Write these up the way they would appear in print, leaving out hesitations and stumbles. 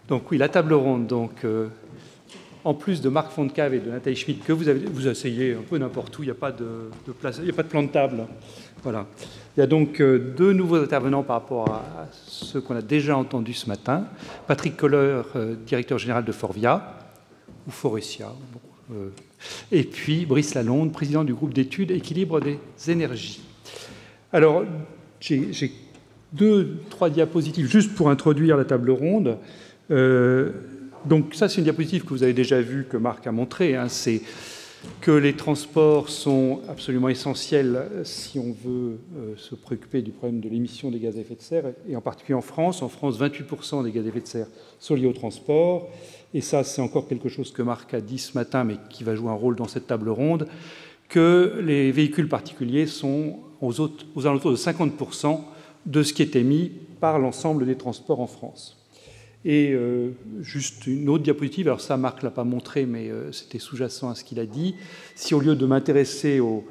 Donc oui, la table ronde. Donc, en plus de Marc Fontcave et de Nathalie Schmitt, que vous asseyez un peu n'importe où, il n'y a pas de place, il n'y a pas de plan de table. Voilà. Il y a donc deux nouveaux intervenants par rapport à ceux qu'on a déjà entendus ce matin. Patrick Kohler, directeur général de Forvia, ou Forestia, et puis Brice Lalonde, président du groupe d'études Équilibre des énergies. Alors, j'ai 2-3 diapositives juste pour introduire la table ronde. Donc ça, c'est une diapositive que vous avez déjà vue, que Marc a montrée. Hein, c'est que les transports sont absolument essentiels si on veut se préoccuper du problème de l'émission des gaz à effet de serre, et en particulier en France. En France, 28% des gaz à effet de serre sont liés au transport. Et ça, c'est encore quelque chose que Marc a dit ce matin, mais qui va jouer un rôle dans cette table ronde, que les véhicules particuliers sont aux alentours de 50% de ce qui est émis par l'ensemble des transports en France. Et juste une autre diapositive, alors ça Marc ne l'a pas montré, mais c'était sous-jacent à ce qu'il a dit. Si au lieu de m'intéresser aux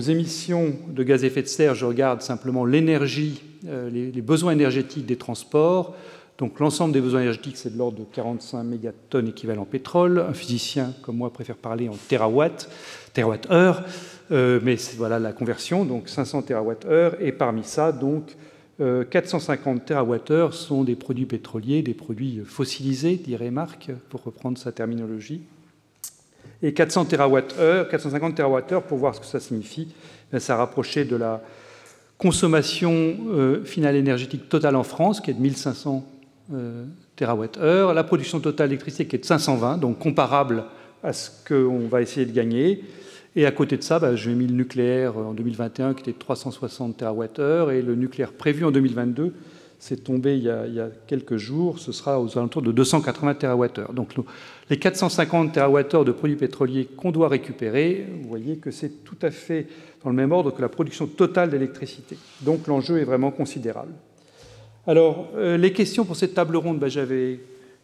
émissions de gaz à effet de serre, je regarde simplement l'énergie, les besoins énergétiques des transports, donc l'ensemble des besoins énergétiques, c'est de l'ordre de 45 mégatonnes équivalent pétrole. Un physicien comme moi préfère parler en terawattheure, mais c'est voilà la conversion, donc 500 terawattheures, et parmi ça, donc 450 TWh sont des produits pétroliers, des produits fossilisés, dirait Marc, pour reprendre sa terminologie. Et 450 TWh, pour voir ce que ça signifie, ça rapprochait de la consommation finale énergétique totale en France, qui est de 1500 TWh, la production totale d'électricité qui est de 520, donc comparable à ce qu'on va essayer de gagner. Et à côté de ça, j'ai mis le nucléaire en 2021 qui était de 360 TWh, et le nucléaire prévu en 2022, c'est tombé il y a quelques jours, ce sera aux alentours de 280 TWh. Donc les 450 TWh de produits pétroliers qu'on doit récupérer, vous voyez que c'est tout à fait dans le même ordre que la production totale d'électricité. Donc l'enjeu est vraiment considérable. Alors, les questions pour cette table ronde, j'avais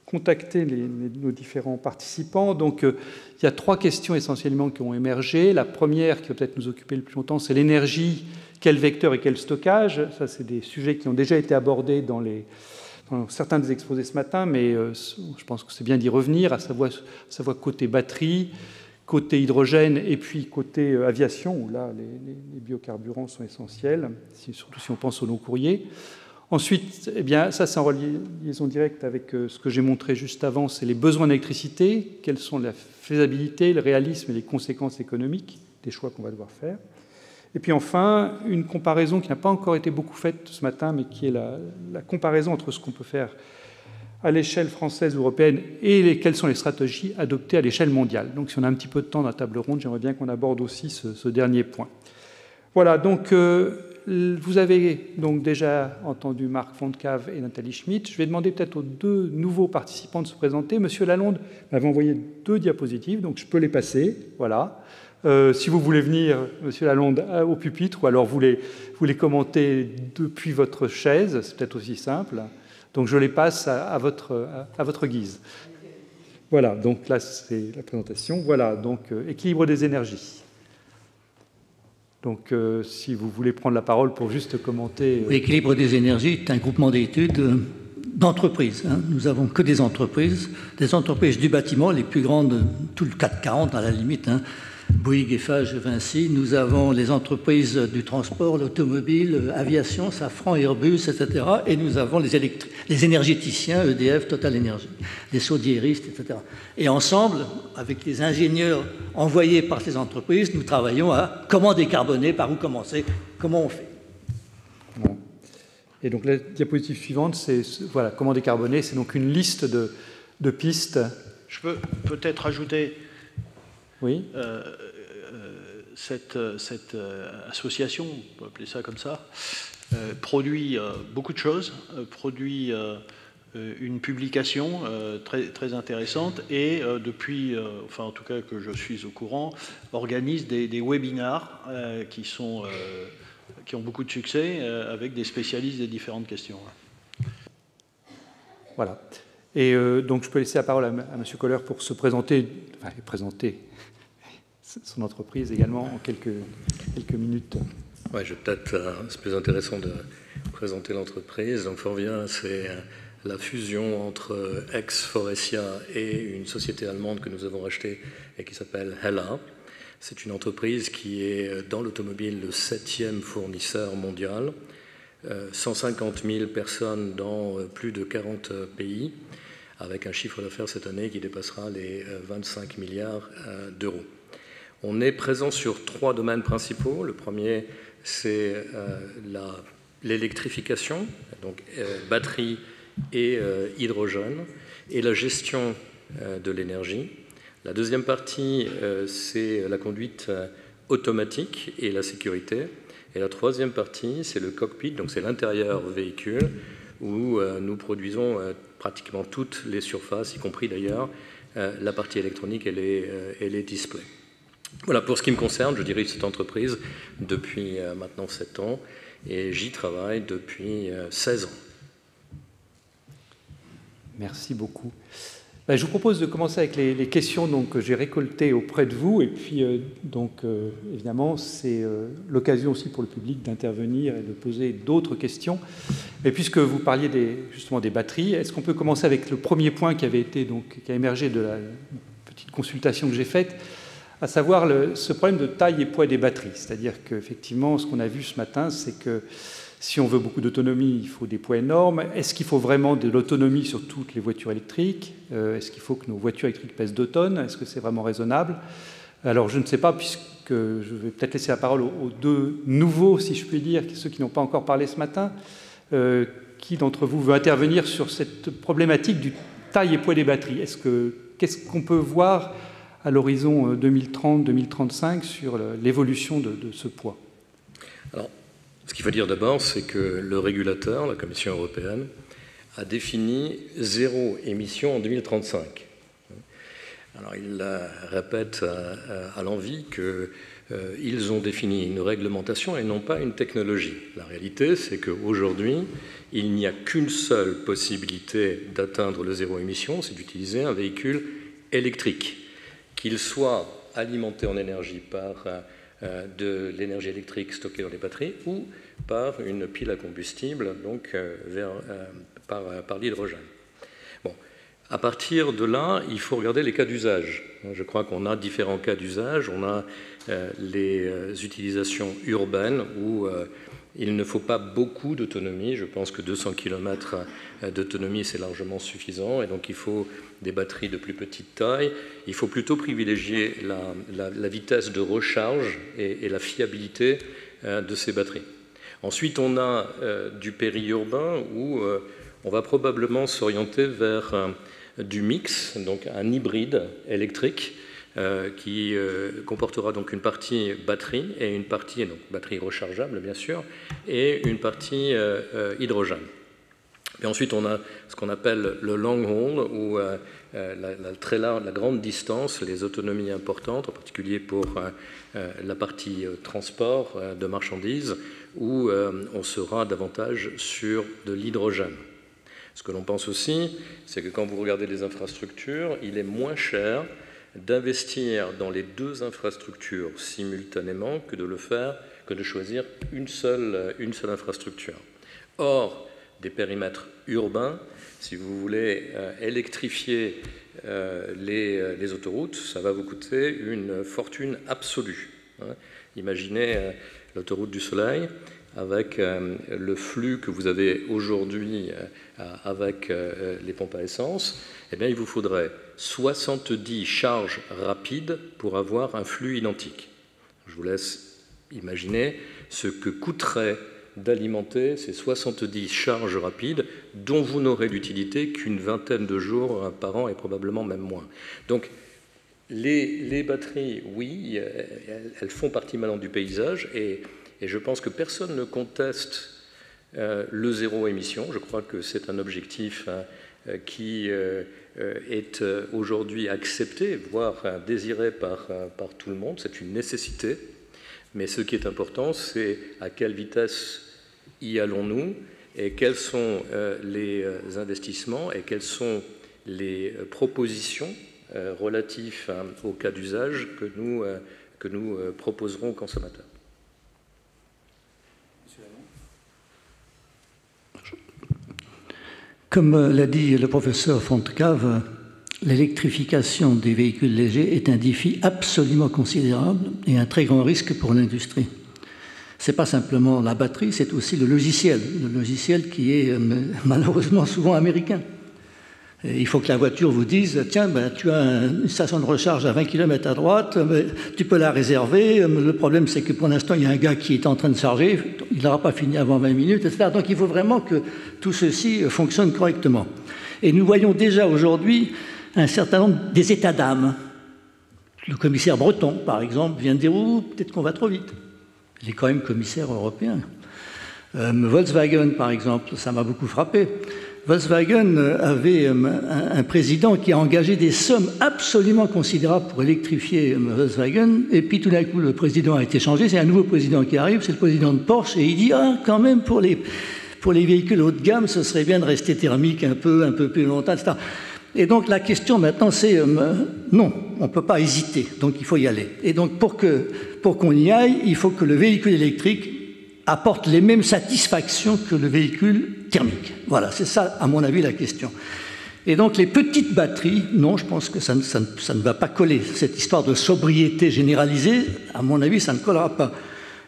contacté nos différents participants. Donc, il y a 3 questions essentiellement qui ont émergé. La première, qui va peut-être nous occuper le plus longtemps, c'est l'énergie, quel vecteur et quel stockage. Ça, c'est des sujets qui ont déjà été abordés dans certains des exposés ce matin, mais je pense que c'est bien d'y revenir, à savoir côté batterie, côté hydrogène et puis côté aviation, où là, les biocarburants sont essentiels, surtout si on pense aux long courriers. Ensuite, eh bien, ça c'est en liaison directe avec ce que j'ai montré juste avant, c'est les besoins d'électricité, quelles sont la faisabilité, le réalisme et les conséquences économiques des choix qu'on va devoir faire. Et puis enfin, une comparaison qui n'a pas encore été beaucoup faite ce matin, mais qui est la comparaison entre ce qu'on peut faire à l'échelle française ou européenne et quelles sont les stratégies adoptées à l'échelle mondiale. Donc si on a un petit peu de temps dans la table ronde, j'aimerais bien qu'on aborde aussi ce dernier point. Voilà, donc vous avez donc déjà entendu Marc Fontcave et Nathalie Schmitt. Je vais demander peut-être aux 2 nouveaux participants de se présenter. Monsieur Lalonde m'avait envoyé 2 diapositives, donc je peux les passer. Voilà. Si vous voulez venir, Monsieur Lalonde, au pupitre, ou alors vous les commentez depuis votre chaise, c'est peut-être aussi simple. Donc je les passe à votre guise. Voilà, donc là c'est la présentation. Voilà, donc équilibre des énergies. Donc, si vous voulez prendre la parole pour juste commenter... L'équilibre des énergies est un groupement d'études d'entreprises. Hein. Nous n'avons que des entreprises du bâtiment, les plus grandes, tout le CAC 40 à la limite, hein. Bouygues, Eiffage, Vinci. Nous avons les entreprises du transport, l'automobile, aviation, Safran, Airbus, etc. Et nous avons les énergéticiens, EDF, Total Energy, les chaudiéristes, etc. Et ensemble, avec les ingénieurs envoyés par ces entreprises, nous travaillons à comment décarboner, par où commencer, comment on fait. Bon. Et donc la diapositive suivante, c'est voilà, comment décarboner. C'est donc une liste de pistes. Je peux peut-être ajouter... Oui. Cette association, on peut appeler ça comme ça, produit beaucoup de choses, produit une publication très intéressante et depuis, enfin en tout cas que je suis au courant, organise des webinars qui ont beaucoup de succès avec des spécialistes des différentes questions. Voilà. Et donc je peux laisser la parole à M. Kohler pour se présenter, enfin présenter son entreprise également en quelques minutes. Ouais, c'est plus intéressant de présenter l'entreprise. Donc Forvia, c'est la fusion entre ex-Faurecia et une société allemande que nous avons rachetée et qui s'appelle Hella. C'est une entreprise qui est dans l'automobile le 7e fournisseur mondial, 150 000 personnes dans plus de 40 pays, avec un chiffre d'affaires cette année qui dépassera les 25 milliards d'euros. On est présent sur 3 domaines principaux. Le premier, c'est l'électrification, donc batterie et hydrogène, et la gestion de l'énergie. La deuxième partie, c'est la conduite automatique et la sécurité. Et la troisième partie, c'est le cockpit, donc c'est l'intérieur véhicule, où nous produisons pratiquement toutes les surfaces, y compris d'ailleurs la partie électronique et les displays. Voilà, pour ce qui me concerne, je dirige cette entreprise depuis maintenant 7 ans et j'y travaille depuis 16 ans. Merci beaucoup. Je vous propose de commencer avec les questions que j'ai récoltées auprès de vous. Et puis, évidemment, c'est l'occasion aussi pour le public d'intervenir et de poser d'autres questions. Et puisque vous parliez justement des batteries, est-ce qu'on peut commencer avec le premier point qui a émergé de la petite consultation que j'ai faite, à savoir ce problème de taille et poids des batteries. C'est-à-dire qu'effectivement, ce qu'on a vu ce matin, c'est que si on veut beaucoup d'autonomie, il faut des poids énormes. Est-ce qu'il faut vraiment de l'autonomie sur toutes les voitures électriques? Est-ce qu'il faut que nos voitures électriques pèsent 2 tonnes? Est-ce que c'est vraiment raisonnable? Alors, je ne sais pas, puisque je vais peut-être laisser la parole aux 2 nouveaux, si je puis dire, ceux qui n'ont pas encore parlé ce matin. Qui d'entre vous veut intervenir sur cette problématique du taille et poids des batteries? Qu'est-ce qu'on peut voir à l'horizon 2030-2035 sur l'évolution de ce poids? Alors, ce qu'il faut dire d'abord, c'est que le régulateur, la Commission européenne, a défini 0 émission en 2035. Alors, il répète à l'envi qu'ils ont défini une réglementation et non pas une technologie. La réalité, c'est qu'aujourd'hui, il n'y a qu'une seule possibilité d'atteindre le 0 émission, c'est d'utiliser un véhicule électrique, qu'il soit alimenté en énergie par de l'énergie électrique stockée dans les batteries ou par une pile à combustible, donc par l'hydrogène. Bon, à partir de là, il faut regarder les cas d'usage. Je crois qu'on a différents cas d'usage. On a les utilisations urbaines où il ne faut pas beaucoup d'autonomie. Je pense que 200 km d'autonomie, c'est largement suffisant. Et donc, il faut des batteries de plus petite taille. Il faut plutôt privilégier la vitesse de recharge et la fiabilité de ces batteries. Ensuite, on a du périurbain où on va probablement s'orienter vers du mix, donc un hybride électrique qui comportera donc une partie batterie et une partie, donc batterie rechargeable bien sûr, et une partie hydrogène. Et ensuite, on a ce qu'on appelle le long haul, ou la grande distance, les autonomies importantes, en particulier pour la partie transport de marchandises, où on sera davantage sur de l'hydrogène. Ce que l'on pense aussi, c'est que quand vous regardez les infrastructures, il est moins cher d'investir dans les 2 infrastructures simultanément que de choisir une seule infrastructure. Or, des périmètres urbains, si vous voulez électrifier les autoroutes, ça va vous coûter une fortune absolue. Imaginez l'autoroute du Soleil avec le flux que vous avez aujourd'hui avec les pompes à essence. Eh bien, il vous faudrait 70 charges rapides pour avoir un flux identique. Je vous laisse imaginer ce que coûterait d'alimenter ces 70 charges rapides dont vous n'aurez d'utilité qu'une vingtaine de jours par an et probablement même moins. Donc, les batteries, oui, elles font partie maintenant du paysage et je pense que personne ne conteste le 0 émission. Je crois que c'est un objectif qui est aujourd'hui accepté, voire désiré par tout le monde. C'est une nécessité. Mais ce qui est important, c'est à quelle vitesse y allons-nous et quels sont les investissements et quelles sont les propositions relatives au cas d'usage que nous proposerons aux consommateurs. Comme l'a dit le professeur Fontcave, l'électrification des véhicules légers est un défi absolument considérable et un très grand risque pour l'industrie. Ce n'est pas simplement la batterie, c'est aussi le logiciel qui est malheureusement souvent américain. Et il faut que la voiture vous dise, tiens, ben, tu as une station de recharge à 20 km à droite, tu peux la réserver. Le problème, c'est que pour l'instant, il y a un gars qui est en train de charger, il n'aura pas fini avant 20 minutes, etc. Donc il faut vraiment que tout ceci fonctionne correctement. Et nous voyons déjà aujourd'hui un certain nombre des états d'âme. Le commissaire Breton, par exemple, vient de dire, oh, peut-être qu'on va trop vite. Il est quand même commissaire européen. Volkswagen, par exemple, ça m'a beaucoup frappé. Volkswagen avait un président qui a engagé des sommes absolument considérables pour électrifier Volkswagen, et puis tout d'un coup, le président a été changé, c'est un nouveau président qui arrive, c'est le président de Porsche, et il dit « Ah, quand même, pour les véhicules haut de gamme, ce serait bien de rester thermique un peu plus longtemps, etc. » Et donc la question maintenant, c'est non, on ne peut pas hésiter, donc il faut y aller. Et donc pour qu'on y aille, il faut que le véhicule électrique apporte les mêmes satisfactions que le véhicule thermique. Voilà, c'est ça, à mon avis, la question. Et donc les petites batteries, non, je pense que ça ne va pas coller. Cette histoire de sobriété généralisée, à mon avis, ça ne collera pas.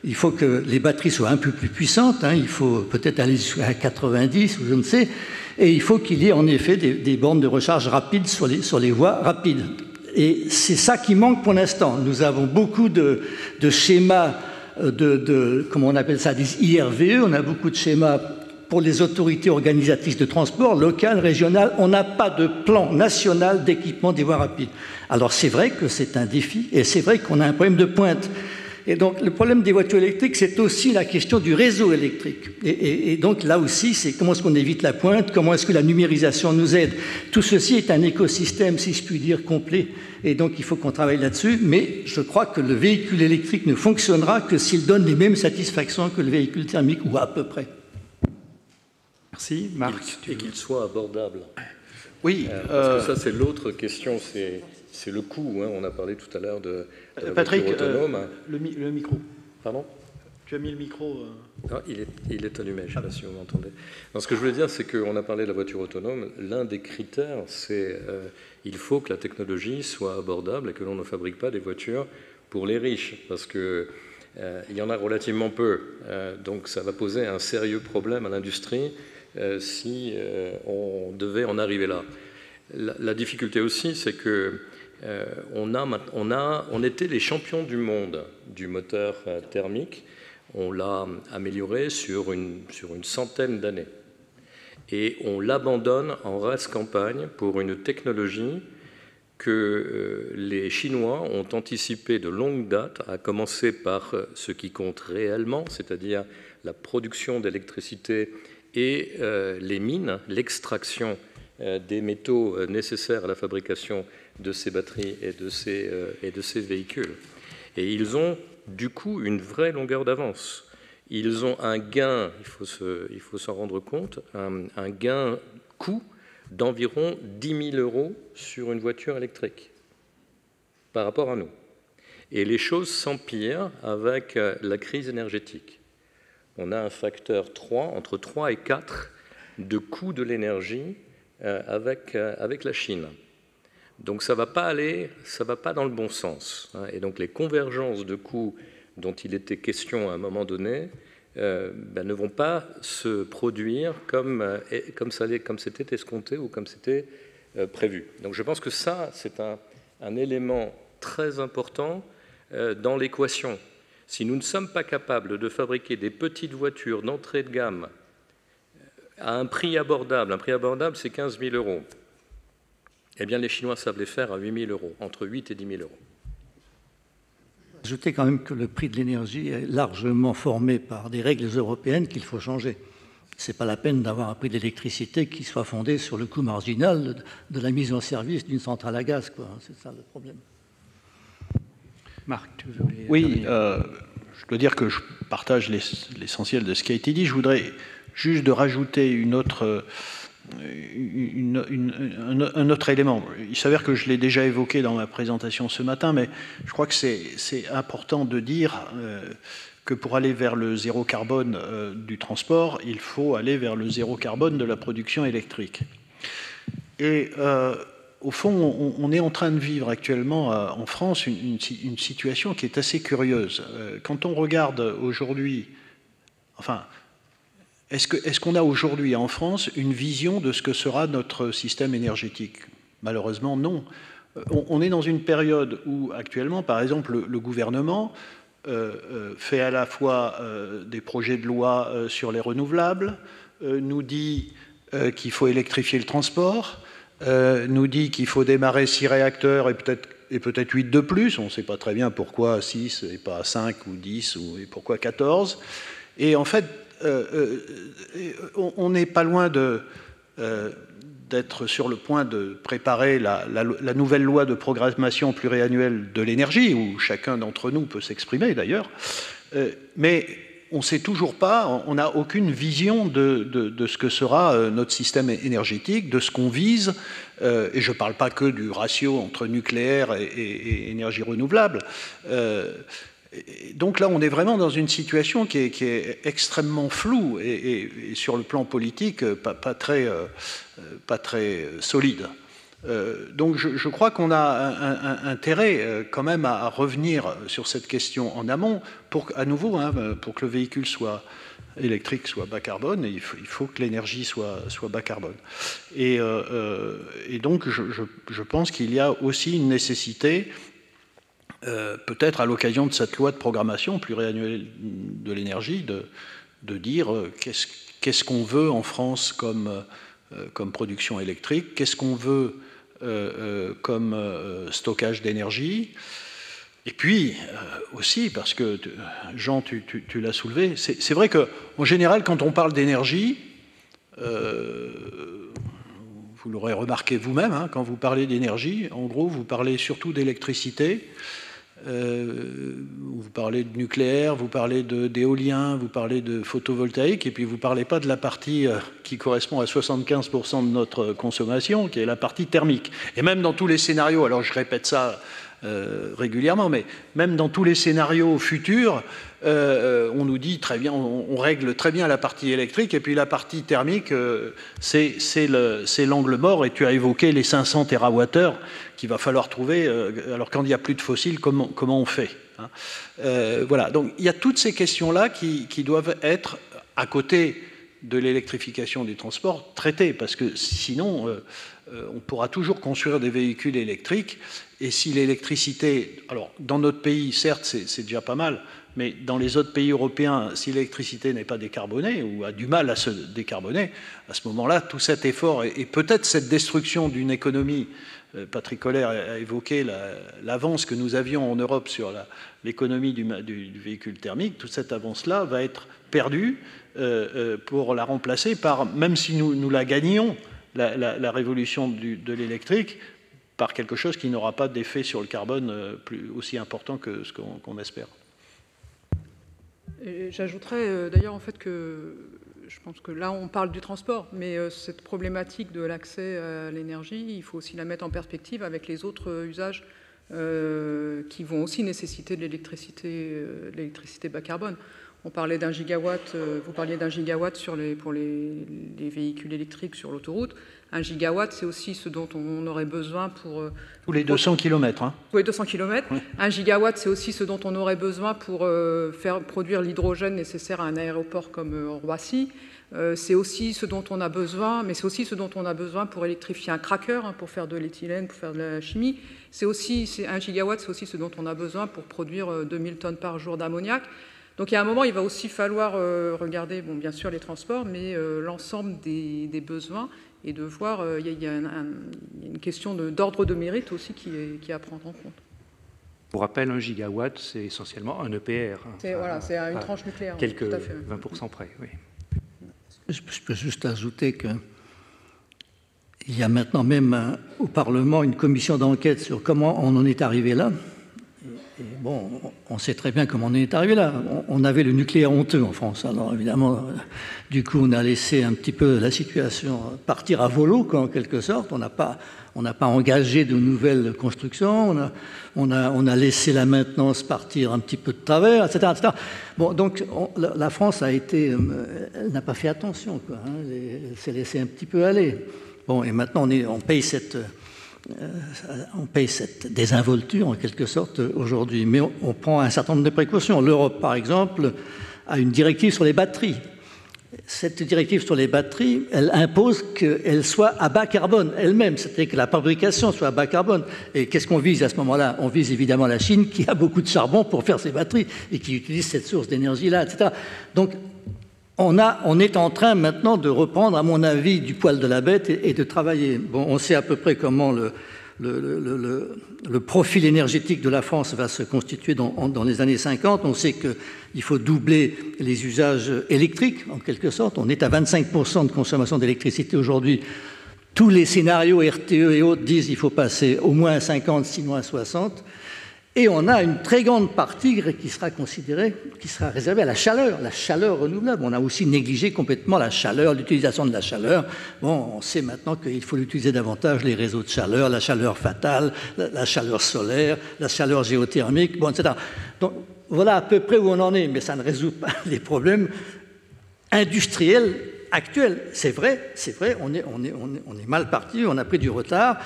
Il faut que les batteries soient un peu plus puissantes, hein, il faut peut-être aller jusqu'à 90 ou je ne sais, et il faut qu'il y ait en effet des bornes de recharge rapides sur les voies rapides. Et c'est ça qui manque pour l'instant. Nous avons beaucoup de schémas comment on appelle ça, des IRVE, on a beaucoup de schémas pour les autorités organisatrices de transport, locales, régionales. On n'a pas de plan national d'équipement des voies rapides. Alors c'est vrai que c'est un défi, et c'est vrai qu'on a un problème de pointe. Et donc le problème des voitures électriques, c'est aussi la question du réseau électrique. Et donc là aussi, c'est comment est-ce qu'on évite la pointe, comment est-ce que la numérisation nous aide. Tout ceci est un écosystème, si je puis dire, complet. Et donc il faut qu'on travaille là-dessus. Mais je crois que le véhicule électrique ne fonctionnera que s'il donne les mêmes satisfactions que le véhicule thermique, ou à peu près. Merci. Marc. Et qu'il soit abordable. Oui. Parce que ça, c'est l'autre question, c'est le coût. Hein. On a parlé tout à l'heure de la Patrick, voiture autonome. Le micro. Pardon ? Tu as mis le micro. Ah, il est allumé, je ne sais pas si vous m'entendez. Ce que je voulais dire, c'est qu'on a parlé de la voiture autonome. L'un des critères, c'est il faut que la technologie soit abordable et que l'on ne fabrique pas des voitures pour les riches, parce que il y en a relativement peu. Donc ça va poser un sérieux problème à l'industrie si on devait en arriver là. La difficulté aussi, c'est que on était les champions du monde du moteur thermique. On l'a amélioré sur une centaine d'années. Et on l'abandonne en race campagne pour une technologie que les Chinois ont anticipé de longue date, à commencer par ce qui compte réellement, c'est-à-dire la production d'électricité et les mines, l'extraction des métaux nécessaires à la fabrication de ces batteries et de ces véhicules. Et ils ont du coup une vraie longueur d'avance. Ils ont un gain, il faut s'en rendre compte, un gain coût d'environ 10 000 € sur une voiture électrique par rapport à nous. Et les choses s'empirent avec la crise énergétique. On a un facteur 3, entre 3 et 4 de coût de l'énergie avec la Chine. Donc ça ne va pas dans le bon sens. Et donc les convergences de coûts dont il était question à un moment donné ne vont pas se produire comme c'était escompté ou comme c'était prévu. Donc je pense que ça, c'est un élément très important dans l'équation. Si nous ne sommes pas capables de fabriquer des petites voitures d'entrée de gamme à un prix abordable c'est 15 000 €, eh bien les Chinois savent les faire à 8 000 €, entre 8 et 10 000 €. Ajoutez quand même que le prix de l'énergie est largement formé par des règles européennes qu'il faut changer. Ce n'est pas la peine d'avoir un prix de l'électricité qui soit fondé sur le coût marginal de la mise en service d'une centrale à gaz, quoi. C'est ça le problème. Marc, tu voulais... Oui, je dois dire que je partage l'essentiel de ce qui a été dit. Je voudrais juste de rajouter une autre un autre élément. Il s'avère que je l'ai déjà évoqué dans ma présentation ce matin, mais je crois que c'est important de dire que pour aller vers le zéro carbone du transport, il faut aller vers le zéro carbone de la production électrique. Et au fond, on est en train de vivre actuellement en France une situation qui est assez curieuse. Quand on regarde aujourd'hui, enfin, est-ce qu'on a aujourd'hui en France une vision de ce que sera notre système énergétique? Malheureusement, non. On est dans une période où, actuellement, par exemple, le gouvernement fait à la fois des projets de loi sur les renouvelables, nous dit qu'il faut électrifier le transport, nous dit qu'il faut démarrer 6 réacteurs et peut-être 8 de plus. On ne sait pas très bien pourquoi 6 et pas 5 ou 10 et pourquoi 14. Et en fait, on n'est pas loin d'être sur le point de préparer la nouvelle loi de programmation pluriannuelle de l'énergie, où chacun d'entre nous peut s'exprimer d'ailleurs, mais on ne sait toujours pas, on n'a aucune vision de ce que sera notre système énergétique, de ce qu'on vise, et je ne parle pas que du ratio entre nucléaire et énergie renouvelable. Donc là, on est vraiment dans une situation qui est extrêmement floue et sur le plan politique, pas très solide. Donc je crois qu'on a un intérêt quand même à revenir sur cette question en amont, à nouveau, pour que le véhicule électrique soit bas carbone, il faut que l'énergie soit bas carbone. Et donc je pense qu'il y a aussi une nécessité, peut-être à l'occasion de cette loi de programmation pluriannuelle de l'énergie, de dire qu'est-ce qu'on veut en France comme production électrique, qu'est-ce qu'on veut comme stockage d'énergie. Et puis aussi, parce que Jean, tu l'as soulevé, c'est vrai qu'en général, quand on parle d'énergie, vous l'aurez remarqué vous-même, quand vous parlez d'énergie, en gros, vous parlez surtout d'électricité, vous parlez de nucléaire, vous parlez d'éolien, vous parlez de photovoltaïque, et puis vous ne parlez pas de la partie qui correspond à 75% de notre consommation, qui est la partie thermique. Et même dans tous les scénarios, alors je répète ça régulièrement, mais même dans tous les scénarios futurs, on nous dit très bien, on règle très bien la partie électrique, et puis la partie thermique, c'est l'angle mort, et tu as évoqué les 500 TWh qu'il va falloir trouver, alors quand il n'y a plus de fossiles, comment on fait, voilà, donc il y a toutes ces questions-là qui doivent être, à côté de l'électrification du transport, traitées, parce que sinon, on pourra toujours construire des véhicules électriques, et si l'électricité, alors dans notre pays, certes, c'est déjà pas mal, mais dans les autres pays européens, si l'électricité n'est pas décarbonée ou a du mal à se décarboner, à ce moment-là, tout cet effort et peut-être cette destruction d'une économie, Patrick Koller a évoqué l'avance que nous avions en Europe sur l'économie du véhicule thermique, toute cette avance-là va être perdue pour la remplacer par, même si nous la gagnions, la révolution de l'électrique, par quelque chose qui n'aura pas d'effet sur le carbone aussi important que ce qu'on espère. J'ajouterais d'ailleurs en fait que je pense que là on parle du transport, mais cette problématique de l'accès à l'énergie, il faut aussi la mettre en perspective avec les autres usages qui vont aussi nécessiter de l'électricité bas carbone. On parlait d'un gigawatt, vous parliez d'un gigawatt pour les véhicules électriques sur l'autoroute. Un gigawatt, c'est aussi ce dont on aurait besoin pour... tous les 200 km. Tous les 200 km. Oui. Un gigawatt, c'est aussi ce dont on aurait besoin pour faire produire l'hydrogène nécessaire à un aéroport comme Roissy. C'est aussi ce dont on a besoin, mais c'est aussi ce dont on a besoin pour électrifier un cracker, pour faire de l'éthylène, pour faire de la chimie. Un gigawatt, c'est aussi ce dont on a besoin pour produire 2000 tonnes par jour d'ammoniac. Donc, il y a un moment, il va aussi falloir regarder, bon, bien sûr, les transports, mais l'ensemble des besoins et de voir, il y a une question d'ordre de mérite aussi qui est à prendre en compte. Pour rappel, 1 gigawatt, c'est essentiellement un EPR. C'est une tranche nucléaire. Quelques 20% près, oui. Je peux juste ajouter qu'il y a maintenant même au Parlement une commission d'enquête sur comment on en est arrivé là. Et bon, on sait très bien comment on est arrivé là. On avait le nucléaire honteux en France. Alors évidemment, du coup, on a laissé un petit peu la situation partir à volo, quoi, en quelque sorte. On n'a pas engagé de nouvelles constructions. On a laissé la maintenance partir un petit peu de travers, etc., etc. Bon, donc la France elle n'a pas fait attention, quoi, hein. Elle s'est laissée un petit peu aller. Bon, et maintenant on paye cette désinvolture en quelque sorte aujourd'hui, mais on prend un certain nombre de précautions. L'Europe, par exemple, a une directive sur les batteries. Cette directive sur les batteries, elle impose qu'elle soit à bas carbone elle-même, c'est-à-dire que la fabrication soit à bas carbone. Et qu'est-ce qu'on vise à ce moment-là? On vise évidemment la Chine qui a beaucoup de charbon pour faire ses batteries et qui utilise cette source d'énergie-là, etc. Donc, on est en train maintenant de reprendre, à mon avis, du poil de la bête et de travailler. Bon, on sait à peu près comment le profil énergétique de la France va se constituer dans les années 50. On sait qu'il faut doubler les usages électriques, en quelque sorte. On est à 25% de consommation d'électricité aujourd'hui. Tous les scénarios RTE et autres disent qu'il faut passer au moins à 50, sinon à 60. Et on a une très grande partie qui sera réservée à la chaleur renouvelable. On a aussi négligé complètement la chaleur, l'utilisation de la chaleur. Bon, on sait maintenant qu'il faut l'utiliser davantage, les réseaux de chaleur, la chaleur fatale, la chaleur solaire, la chaleur géothermique, bon, etc. Donc, voilà à peu près où on en est, mais ça ne résout pas les problèmes industriels actuels. C'est vrai, on est mal parti, on a pris du retard.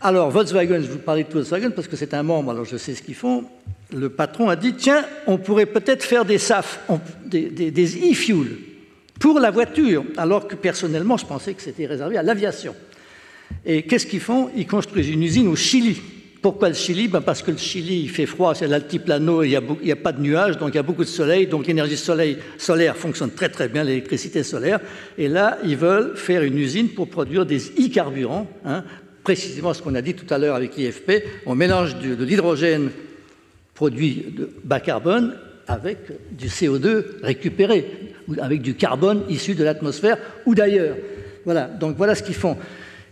Alors, Volkswagen, je vous parlais de Volkswagen parce que c'est un membre, alors je sais ce qu'ils font. Le patron a dit, tiens, on pourrait peut-être faire des SAF, des e-fuels, pour la voiture, alors que personnellement, je pensais que c'était réservé à l'aviation. Et qu'est-ce qu'ils font? Ils construisent une usine au Chili. Pourquoi le Chili? Parce que le Chili, il fait froid, c'est l'altiplano, il n'y a pas de nuages, donc il y a beaucoup de soleil, donc l'énergie solaire fonctionne très très bien, l'électricité solaire. Et là, ils veulent faire une usine pour produire des e-carburants, hein, précisément ce qu'on a dit tout à l'heure avec l'IFP, on mélange de l'hydrogène produit de bas carbone avec du CO2 récupéré, ou avec du carbone issu de l'atmosphère ou d'ailleurs. Voilà, donc voilà ce qu'ils font.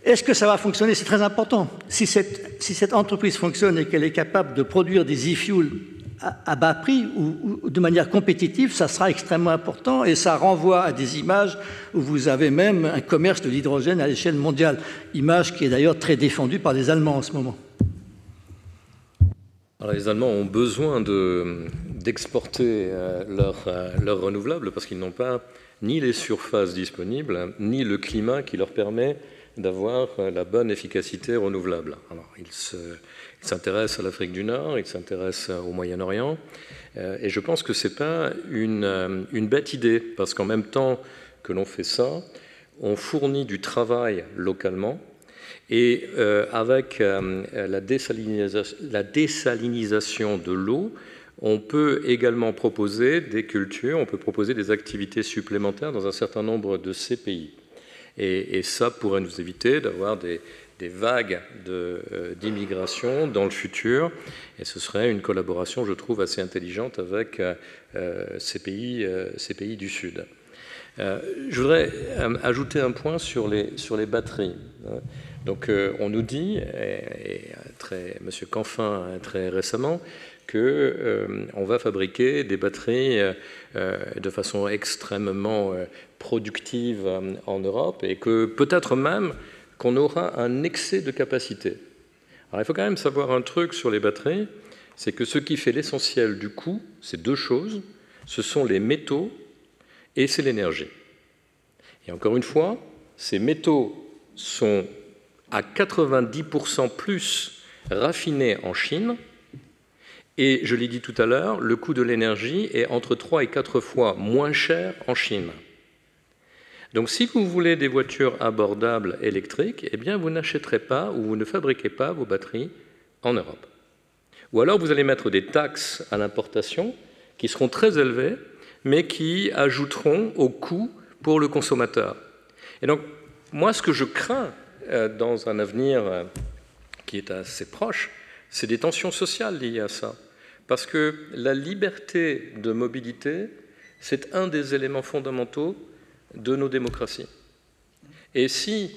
Est-ce que ça va fonctionner? C'est très important. Si cette entreprise fonctionne et qu'elle est capable de produire des e-fuels à bas prix ou de manière compétitive, ça sera extrêmement important et ça renvoie à des images où vous avez même un commerce de l'hydrogène à l'échelle mondiale, image qui est d'ailleurs très défendue par les Allemands en ce moment. Alors, les Allemands ont besoin d'exporter leurs renouvelables parce qu'ils n'ont pas ni les surfaces disponibles, ni le climat qui leur permet d'avoir la bonne efficacité renouvelable. Alors, ils s'intéressent à l'Afrique du Nord, ils s'intéressent au Moyen-Orient, et je pense que ce n'est pas une bête idée, parce qu'en même temps que l'on fait ça, on fournit du travail localement, et avec la désalinisation de l'eau, on peut également proposer des cultures, on peut proposer des activités supplémentaires dans un certain nombre de ces pays. Et ça pourrait nous éviter d'avoir des vagues d'immigration dans le futur. Et ce serait une collaboration, je trouve, assez intelligente avec ces pays du Sud. Je voudrais ajouter un point sur les batteries. Donc, on nous dit, M. Canfin très récemment, qu'on va fabriquer des batteries de façon extrêmement productive en Europe et que peut-être même qu'on aura un excès de capacité. Alors il faut quand même savoir un truc sur les batteries, c'est que ce qui fait l'essentiel du coût, c'est deux choses, ce sont les métaux et c'est l'énergie. Et encore une fois, ces métaux sont à 90% plus raffinés en Chine. Et je l'ai dit tout à l'heure, le coût de l'énergie est entre 3 et 4 fois moins cher en Chine. Donc si vous voulez des voitures abordables électriques, eh bien vous n'achèterez pas ou vous ne fabriquez pas vos batteries en Europe. Ou alors vous allez mettre des taxes à l'importation qui seront très élevées, mais qui ajouteront au coût pour le consommateur. Et donc moi ce que je crains dans un avenir qui est assez proche, c'est des tensions sociales liées à ça. Parce que la liberté de mobilité, c'est un des éléments fondamentaux de nos démocraties. Et si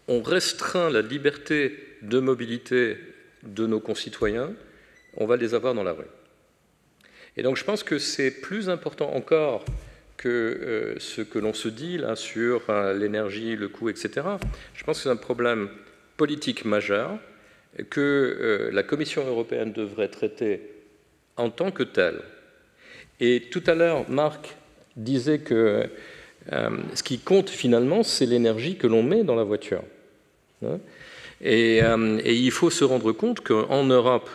on restreint la liberté de mobilité de nos concitoyens, on va les avoir dans la rue. Et donc je pense que c'est plus important encore que ce que l'on se dit là sur l'énergie, le coût, etc. Je pense que c'est un problème politique majeur que la Commission européenne devrait traiter en tant que tel. Et tout à l'heure, Marc disait que ce qui compte finalement, c'est l'énergie que l'on met dans la voiture. Et il faut se rendre compte qu'en Europe,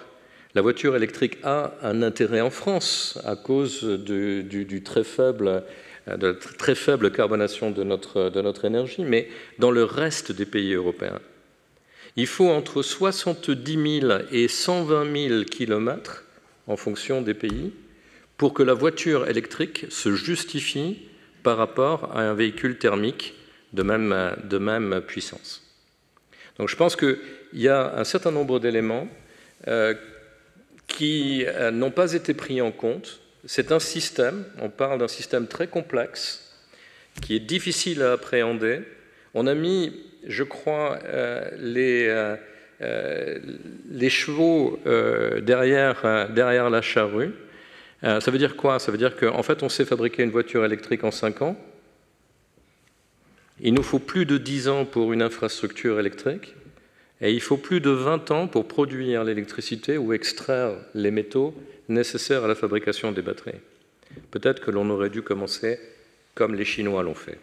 la voiture électrique a un intérêt en France à cause de la très faible carbonation de notre énergie, mais dans le reste des pays européens, il faut entre 70 000 et 120 000 kilomètres en fonction des pays pour que la voiture électrique se justifie par rapport à un véhicule thermique de même puissance. Donc je pense qu'il y a un certain nombre d'éléments qui n'ont pas été pris en compte. C'est un système, on parle d'un système très complexe, qui est difficile à appréhender. On a mis, je crois, les chevaux derrière la charrue. Ça veut dire quoi? Ça veut dire qu'en fait, on sait fabriquer une voiture électrique en 5 ans. Il nous faut plus de 10 ans pour une infrastructure électrique. Et il faut plus de 20 ans pour produire l'électricité ou extraire les métaux nécessaires à la fabrication des batteries. Peut-être que l'on aurait dû commencer comme les Chinois l'ont fait.